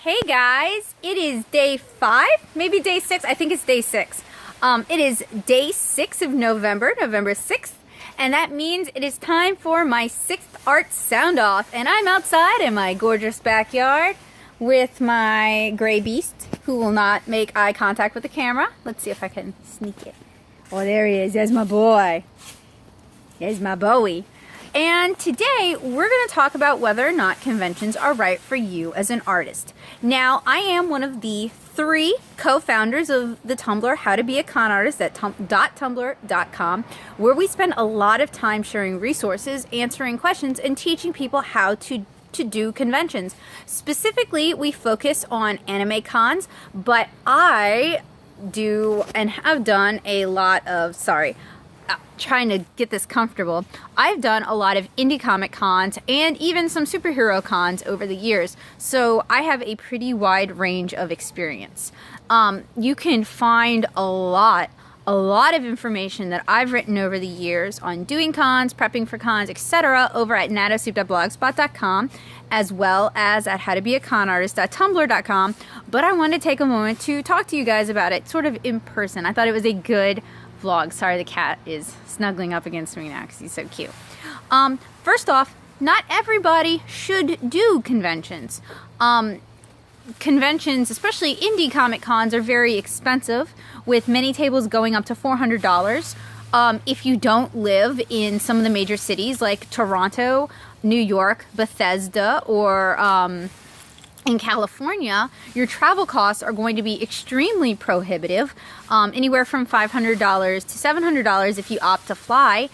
Hey guys, it is day 5, maybe day 6, I think it's day 6. It is day 6 of November 6th, and that means it is time for my 6th art sound off, and I'm outside in my gorgeous backyard with my gray beast, who will not make eye contact with the camera. Let's see if I can sneak it. Oh, there he is. There's my boy. There's my Bowie. And today we're going to talk about whether or not conventions are right for you as an artist. Now, I am one of the 3 co-founders of the Tumblr How to Be a Con Artist at .tumblr.com, where we spend a lot of time sharing resources, answering questions, and teaching people how to do conventions. Specifically, we focus on anime cons, but I do and have done a lot of, trying to get this comfortable. I've done a lot of indie comic cons and even some superhero cons over the years, so I have a pretty wide range of experience. You can find a lot of information that I've written over the years on doing cons, prepping for cons, etc. over at natosoup.blogspot.com, as well as at howtobeaconartist.tumblr.com, but I wanted to take a moment to talk to you guys about it sort of in person. I thought it was a good vlog. Sorry, the cat is snuggling up against me now because he's so cute. First off, not everybody should do conventions. Conventions, especially indie comic cons, are very expensive, with many tables going up to $400. If you don't live in some of the major cities like Toronto, New York, Bethesda, or in California, your travel costs are going to be extremely prohibitive, anywhere from $500 to $700 if you opt to fly.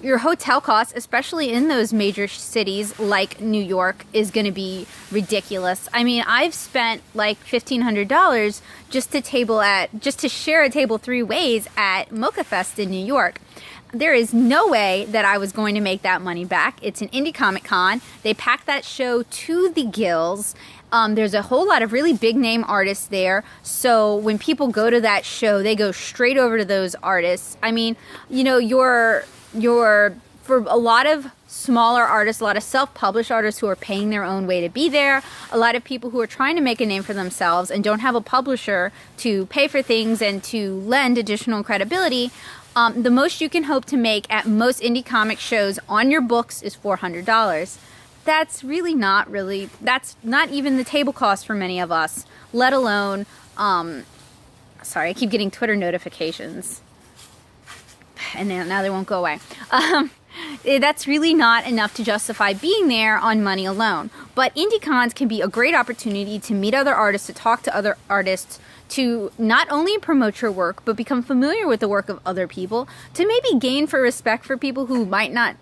Your hotel costs, especially in those major cities like New York, is going to be ridiculous. I mean, I've spent like $1,500 just to share a table 3 ways at Mocha Fest in New York. There is no way that I was going to make that money back. It's an indie comic con. They pack that show to the gills. There's a whole lot of really big name artists there. So when people go to that show, they go straight over to those artists. I mean, you know, for a lot of smaller artists, a lot of self-published artists who are paying their own way to be there, a lot of people who are trying to make a name for themselves and don't have a publisher to pay for things and to lend additional credibility, the most you can hope to make at most indie comic shows on your books is $400. That's not even the table cost for many of us, let alone, sorry, I keep getting Twitter notifications, and now they won't go away. That's really not enough to justify being there on money alone. But indie cons can be a great opportunity to meet other artists, to talk to other artists, to not only promote your work, but become familiar with the work of other people, to maybe gain for respect for people who might not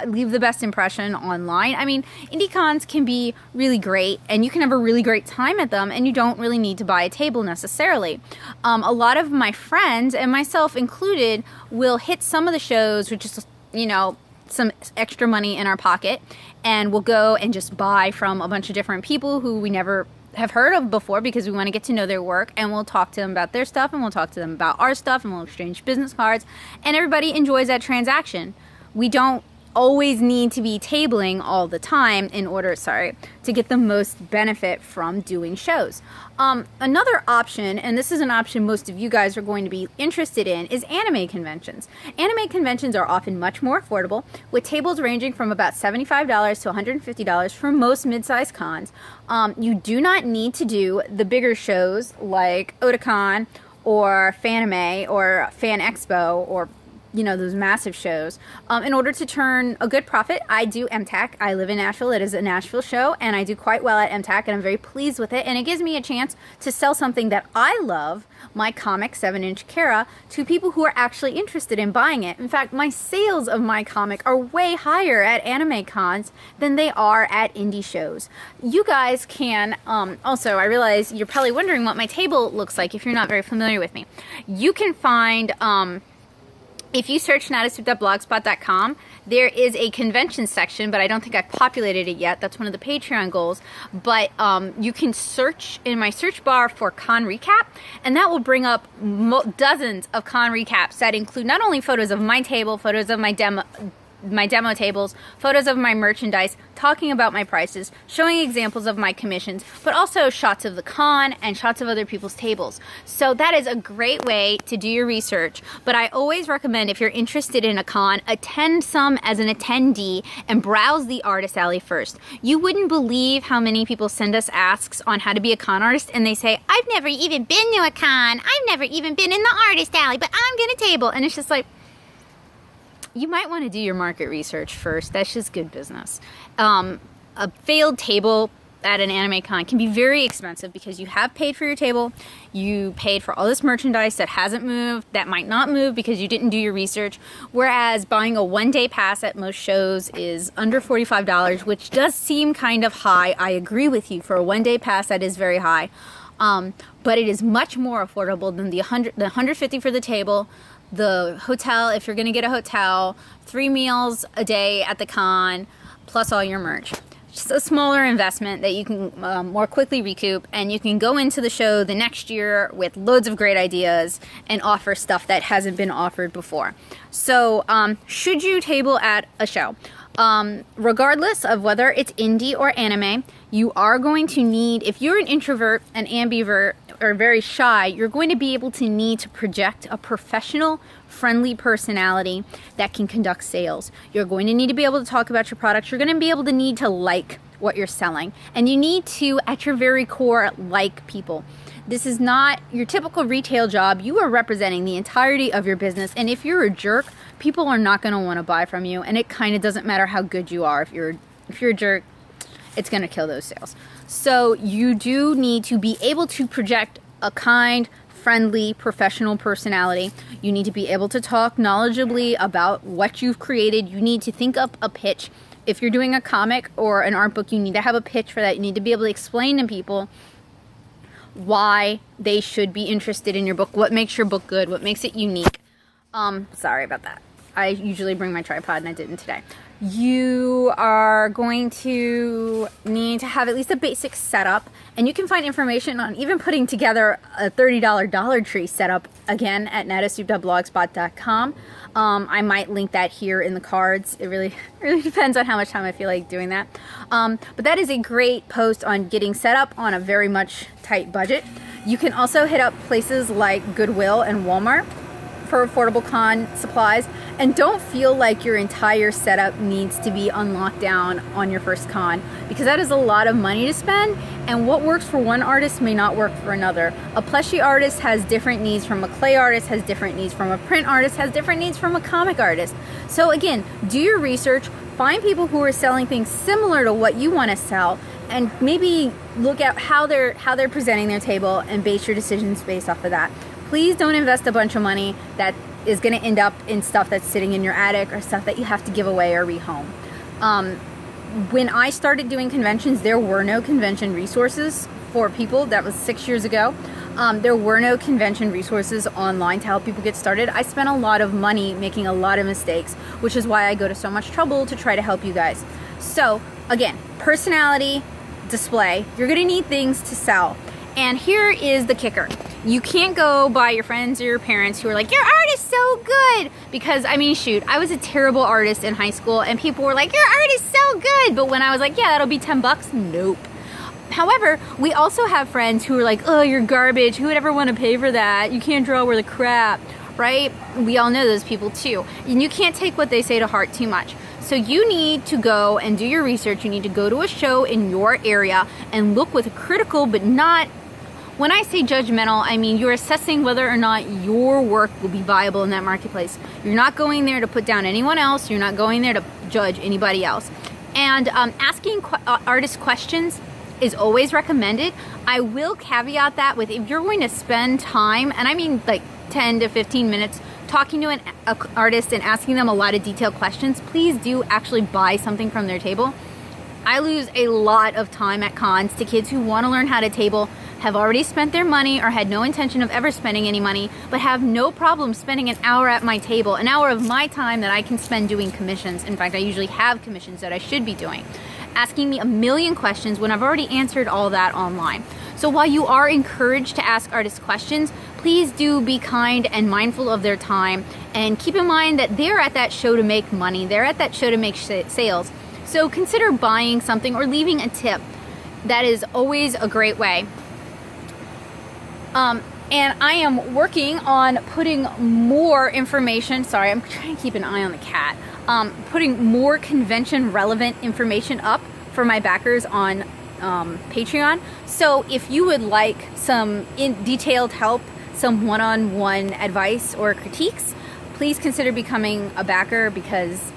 leave the best impression online. I mean, indie cons can be really great, and you can have a really great time at them, and you don't really need to buy a table necessarily. A lot of my friends, and myself included, will hit some of the shows with just, you know, some extra money in our pocket, and we'll go and just buy from a bunch of different people who we never have heard of before, because we want to get to know their work, and we'll talk to them about their stuff, and we'll talk to them about our stuff, and we'll exchange business cards, and everybody enjoys that transaction. We don't always need to be tabling all the time in order, to get the most benefit from doing shows. Another option, and this is an option most of you guys are going to be interested in, is anime conventions. Anime conventions are often much more affordable, with tables ranging from about $75 to $150 for most mid-sized cons. You do not need to do the bigger shows like Otakon or Fanime or Fan Expo or, you know, those massive shows. In order to turn a good profit, I do MTAC. I live in Nashville. It is a Nashville show, and I do quite well at MTAC, and I'm very pleased with it. And it gives me a chance to sell something that I love, my comic 7-inch Kara, to people who are actually interested in buying it. In fact, my sales of my comic are way higher at anime cons than they are at indie shows. You guys can, also, I realize you're probably wondering what my table looks like if you're not very familiar with me. You can find, if you search natosoup.blogspot.com, there is a convention section, but I don't think I've populated it yet. That's one of the Patreon goals. But you can search in my search bar for con recap, and that will bring up dozens of con recaps that include not only photos of my table, photos of my my demo tables, photos of my merchandise, talking about my prices, showing examples of my commissions, but also shots of the con and shots of other people's tables. So that is a great way to do your research. But I always recommend, if you're interested in a con, attend some as an attendee and browse the artist alley first. You wouldn't believe how many people send us asks on how to be a con artist, and they say, I've never even been to a con, I've never even been in the artist alley, but I'm gonna table. And it's just like, you might want to do your market research first. That's just good business. A failed table at an anime con can be very expensive because you have paid for your table, you paid for all this merchandise that hasn't moved, that might not move because you didn't do your research, whereas buying a one-day pass at most shows is under $45, which does seem kind of high. I agree with you. For a one-day pass, that is very high. But it is much more affordable than the $150 for the table, the hotel, if you're going to get a hotel, 3 meals a day at the con, plus all your merch. Just a smaller investment that you can more quickly recoup, and you can go into the show the next year with loads of great ideas and offer stuff that hasn't been offered before. So should you table at a show? Regardless of whether it's indie or anime, you are going to need, if you're an introvert, an ambivert, or very shy, you're going to be able to need to project a professional, friendly personality that can conduct sales. You're going to need to be able to talk about your products. You're going to be able to need to like what you're selling. And you need to, at your very core, like people. This is not your typical retail job. You are representing the entirety of your business. And if you're a jerk, people are not going to want to buy from you. And it kind of doesn't matter how good you are. If you're a jerk, it's going to kill those sales. So you do need to be able to project a kind, friendly, professional personality. You need to be able to talk knowledgeably about what you've created. You need to think up a pitch. If you're doing a comic or an art book, you need to have a pitch for that. You need to be able to explain to people why they should be interested in your book, what makes your book good, what makes it unique. Sorry about that. I usually bring my tripod and I didn't today. You are going to need to have at least a basic setup, and you can find information on even putting together a $30 Dollar Tree setup again at natasoup.blogspot.com. I might link that here in the cards. It really depends on how much time I feel like doing that. But that is a great post on getting set up on a very much tight budget. You can also hit up places like Goodwill and Walmart for affordable con supplies, and don't feel like your entire setup needs to be on lockdown on your first con, because that is a lot of money to spend, and what works for one artist may not work for another. A plushie artist has different needs from a clay artist, has different needs from a print artist, has different needs from a comic artist. So again, do your research, find people who are selling things similar to what you want to sell, and maybe look at how they're presenting their table and base your decisions based off of that. Please don't invest a bunch of money that is going to end up in stuff that's sitting in your attic or stuff that you have to give away or rehome. When I started doing conventions, there were no convention resources for people. That was 6 years ago. There were no convention resources online to help people get started. I spent a lot of money making a lot of mistakes, which is why I go to so much trouble to try to help you guys. So again, personality, display. You're going to need things to sell. And here is the kicker. You can't go by your friends or your parents who are like, your art is so good. Because, I mean, shoot, I was a terrible artist in high school and people were like, your art is so good. But when I was like, yeah, that'll be $10, nope. However, we also have friends who are like, oh, you're garbage. Who would ever want to pay for that? You can't draw worth of crap, right? We all know those people too. And you can't take what they say to heart too much. So you need to go and do your research. You need to go to a show in your area and look with a critical but not, when I say judgmental, I mean you're assessing whether or not your work will be viable in that marketplace. You're not going there to put down anyone else. You're not going there to judge anybody else. And asking artists questions is always recommended. I will caveat that with, if you're going to spend time, and I mean like 10 to 15 minutes, talking to an artist and asking them a lot of detailed questions, please do actually buy something from their table. I lose a lot of time at cons to kids who want to learn how to table, have already spent their money or had no intention of ever spending any money, but have no problem spending an hour at my table, an hour of my time that I can spend doing commissions. In fact, I usually have commissions that I should be doing. Asking me a million questions when I've already answered all that online. So while you are encouraged to ask artists questions, please do be kind and mindful of their time, and keep in mind that they're at that show to make money. They're at that show to make sales. So consider buying something or leaving a tip. That is always a great way. And I am working on putting more information, sorry, I'm trying to keep an eye on the cat, putting more convention relevant information up for my backers on Patreon. So if you would like some detailed help, some one-on-one advice or critiques, please consider becoming a backer, because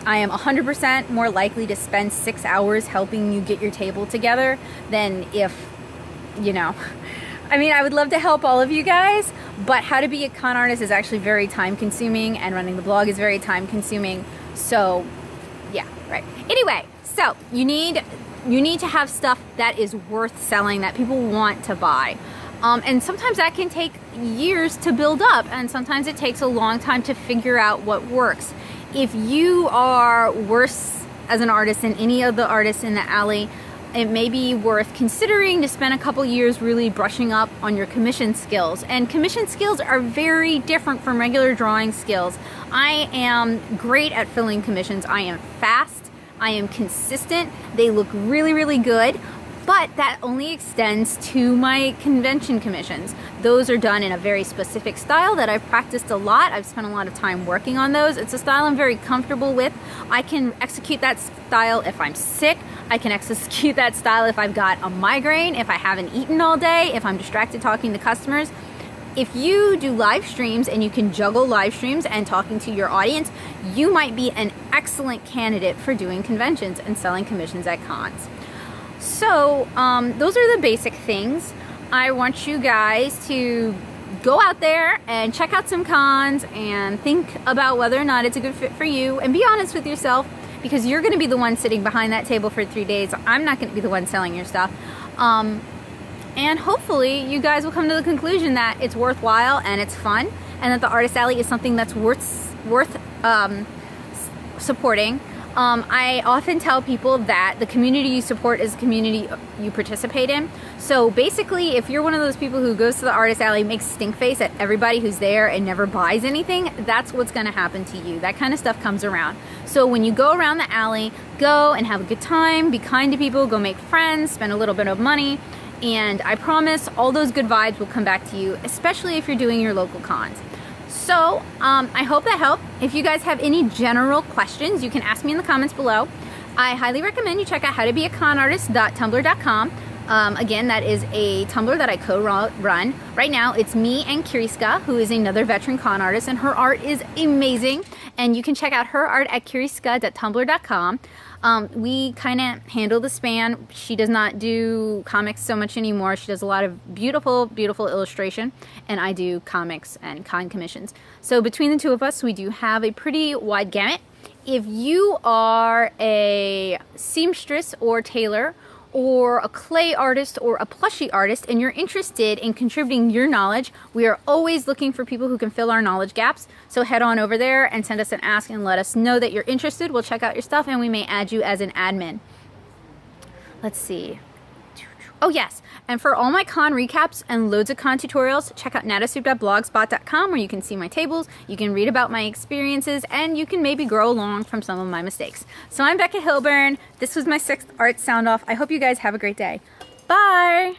I am 100% more likely to spend 6 hours helping you get your table together than if, you know, I mean, I would love to help all of you guys, but how to be a con artist is actually very time consuming, and running the blog is very time consuming. So yeah, right. Anyway, so you need to have stuff that is worth selling, that people want to buy. And sometimes that can take years to build up, and sometimes it takes a long time to figure out what works. If you are worse as an artist than any of the artists in the alley, it may be worth considering to spend a couple years really brushing up on your commission skills. And commission skills are very different from regular drawing skills. I am great at filling commissions. I am fast. I am consistent. They look really, really good. But that only extends to my convention commissions. Those are done in a very specific style that I've practiced a lot. I've spent a lot of time working on those. It's a style I'm very comfortable with. I can execute that style if I'm sick. I can execute that style if I've got a migraine, if I haven't eaten all day, if I'm distracted talking to customers. If you do live streams and you can juggle live streams and talking to your audience, you might be an excellent candidate for doing conventions and selling commissions at cons. So those are the basic things. I want you guys to go out there and check out some cons and think about whether or not it's a good fit for you, and be honest with yourself, because you're going to be the one sitting behind that table for 3 days. I'm not going to be the one selling your stuff. And hopefully you guys will come to the conclusion that it's worthwhile and it's fun, and that the Artist Alley is something that's worth supporting. I often tell people that the community you support is the community you participate in. So basically, if you're one of those people who goes to the Artist Alley, makes stink face at everybody who's there and never buys anything, that's what's going to happen to you. That kind of stuff comes around. So when you go around the alley, go and have a good time, be kind to people, go make friends, spend a little bit of money, and I promise all those good vibes will come back to you, especially if you're doing your local cons. So I hope that helped. If you guys have any general questions, you can ask me in the comments below. I highly recommend you check out howtobeaconartist.tumblr.com. Again, that is a Tumblr that I co-run. Right now, it's me and Kiriska, who is another veteran con artist, and her art is amazing. And you can check out her art at kiriska.tumblr.com. We kind of handle the span. She does not do comics so much anymore. She does a lot of beautiful, beautiful illustration, and I do comics and con commissions. So between the two of us, we do have a pretty wide gamut. If you are a seamstress or tailor, or a clay artist or a plushie artist, and you're interested in contributing your knowledge, we are always looking for people who can fill our knowledge gaps. So head on over there and send us an ask and let us know that you're interested. We'll check out your stuff and we may add you as an admin. Let's see. Oh yes, and for all my con recaps and loads of con tutorials, check out natasoup.blogspot.com, where you can see my tables, you can read about my experiences, and you can maybe grow along from some of my mistakes. So I'm Becca Hilburn. This was my 6th Art Sound Off. I hope you guys have a great day. Bye!